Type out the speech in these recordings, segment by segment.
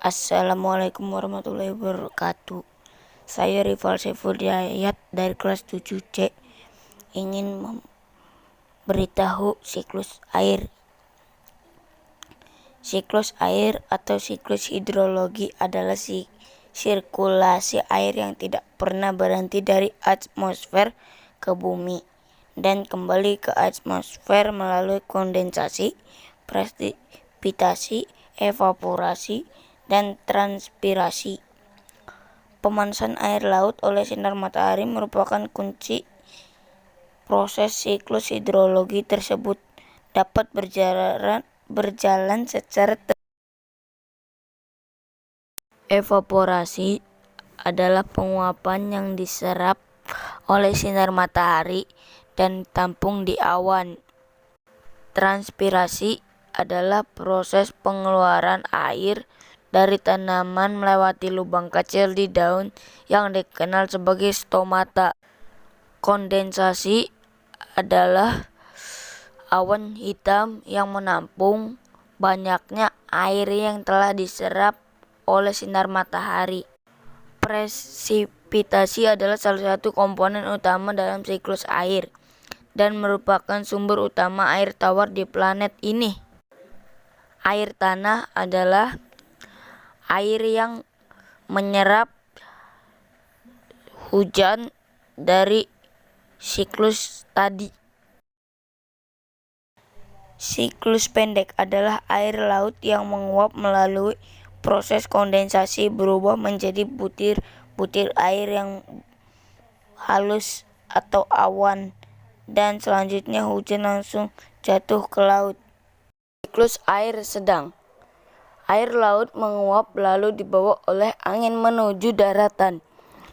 Assalamualaikum warahmatullahi wabarakatuh. Saya Rival Saiful Hidayat dari kelas 7C ingin memberitahu siklus air. Siklus air atau siklus hidrologi adalah sirkulasi air yang tidak pernah berhenti dari atmosfer ke bumi dan kembali ke atmosfer melalui kondensasi, presipitasi, evaporasi, dan transpirasi. Pemanasan air laut oleh sinar matahari merupakan kunci proses siklus hidrologi tersebut dapat berjalan secara evaporasi adalah penguapan yang diserap oleh sinar matahari dan tampung di awan. Transpirasi adalah proses pengeluaran air dari tanaman melewati lubang kecil di daun yang dikenal sebagai stomata. Kondensasi adalah awan hitam yang menampung banyaknya air yang telah diserap oleh sinar matahari. Presipitasi adalah salah satu komponen utama dalam siklus air dan merupakan sumber utama air tawar di planet ini. Air tanah adalah air yang menyerap hujan dari siklus tadi. Siklus pendek adalah air laut yang menguap melalui proses kondensasi berubah menjadi butir-butir air yang halus atau awan, dan selanjutnya hujan langsung jatuh ke laut. Siklus air sedang. Air laut menguap lalu dibawa oleh angin menuju daratan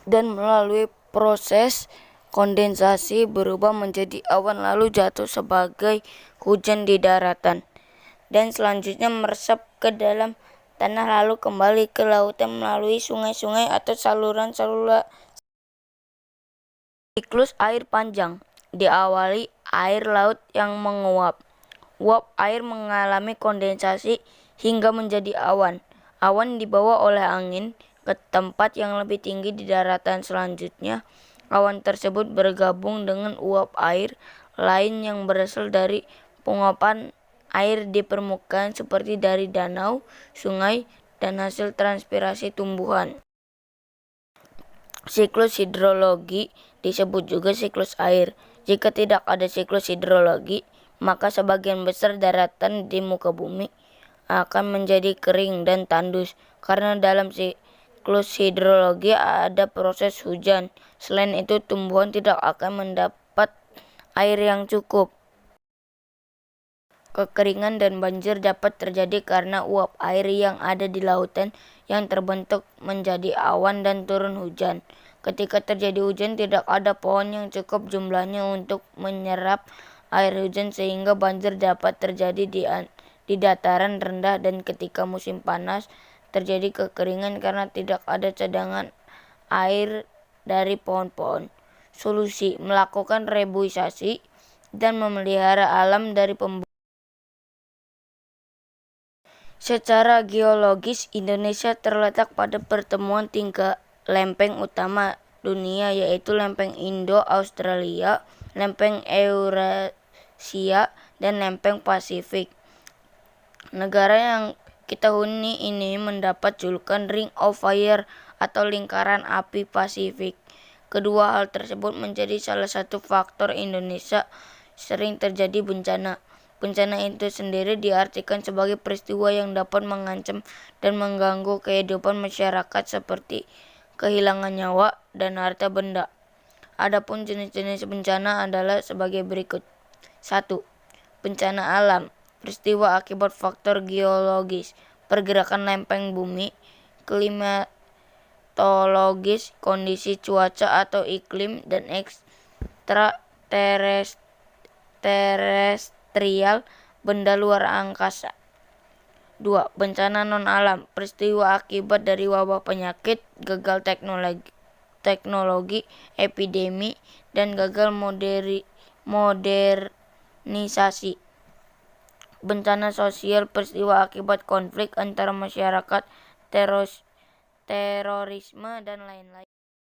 dan melalui proses kondensasi berubah menjadi awan lalu jatuh sebagai hujan di daratan dan selanjutnya meresap ke dalam tanah lalu kembali ke lautan melalui sungai-sungai atau saluran-saluran. Siklus air panjang diawali air laut yang menguap. Uap air mengalami kondensasi hingga menjadi awan. Awan dibawa oleh angin ke tempat yang lebih tinggi di daratan. Selanjutnya, awan tersebut bergabung dengan uap air lain yang berasal dari penguapan air di permukaan seperti dari danau, sungai, dan hasil transpirasi tumbuhan. Siklus hidrologi disebut juga siklus air. Jika tidak ada siklus hidrologi, maka sebagian besar daratan di muka bumi akan menjadi kering dan tandus karena dalam siklus hidrologi ada proses hujan. Selain itu, tumbuhan tidak akan mendapat air yang cukup. Kekeringan dan banjir dapat terjadi karena uap air yang ada di lautan yang terbentuk menjadi awan dan turun hujan. Ketika terjadi hujan, tidak ada pohon yang cukup jumlahnya untuk menyerap air hujan sehingga banjir dapat terjadi di dataran rendah, dan ketika musim panas terjadi kekeringan karena tidak ada cadangan air dari pohon-pohon. Solusi: melakukan reboisasi dan memelihara alam dari Secara geologis, Indonesia terletak pada pertemuan 3 lempeng utama dunia, yaitu lempeng Indo-Australia, lempeng Eurasia, dan lempeng Pasifik. Negara yang kita huni ini mendapat julukan Ring of Fire atau lingkaran api Pasifik. Kedua hal tersebut menjadi salah satu faktor Indonesia sering terjadi bencana. Bencana itu sendiri diartikan sebagai peristiwa yang dapat mengancam dan mengganggu kehidupan masyarakat seperti kehilangan nyawa dan harta benda. Adapun jenis-jenis bencana adalah sebagai berikut. 1. Bencana alam. Peristiwa akibat faktor geologis, pergerakan lempeng bumi, klimatologis, kondisi cuaca atau iklim, dan ekstraterestrial, benda luar angkasa. 2. Bencana non-alam. Peristiwa akibat dari wabah penyakit, gagal teknologi, epidemi, dan gagal modernisasi. Bencana sosial. Peristiwa akibat konflik antara masyarakat terorisme, dan lain-lain.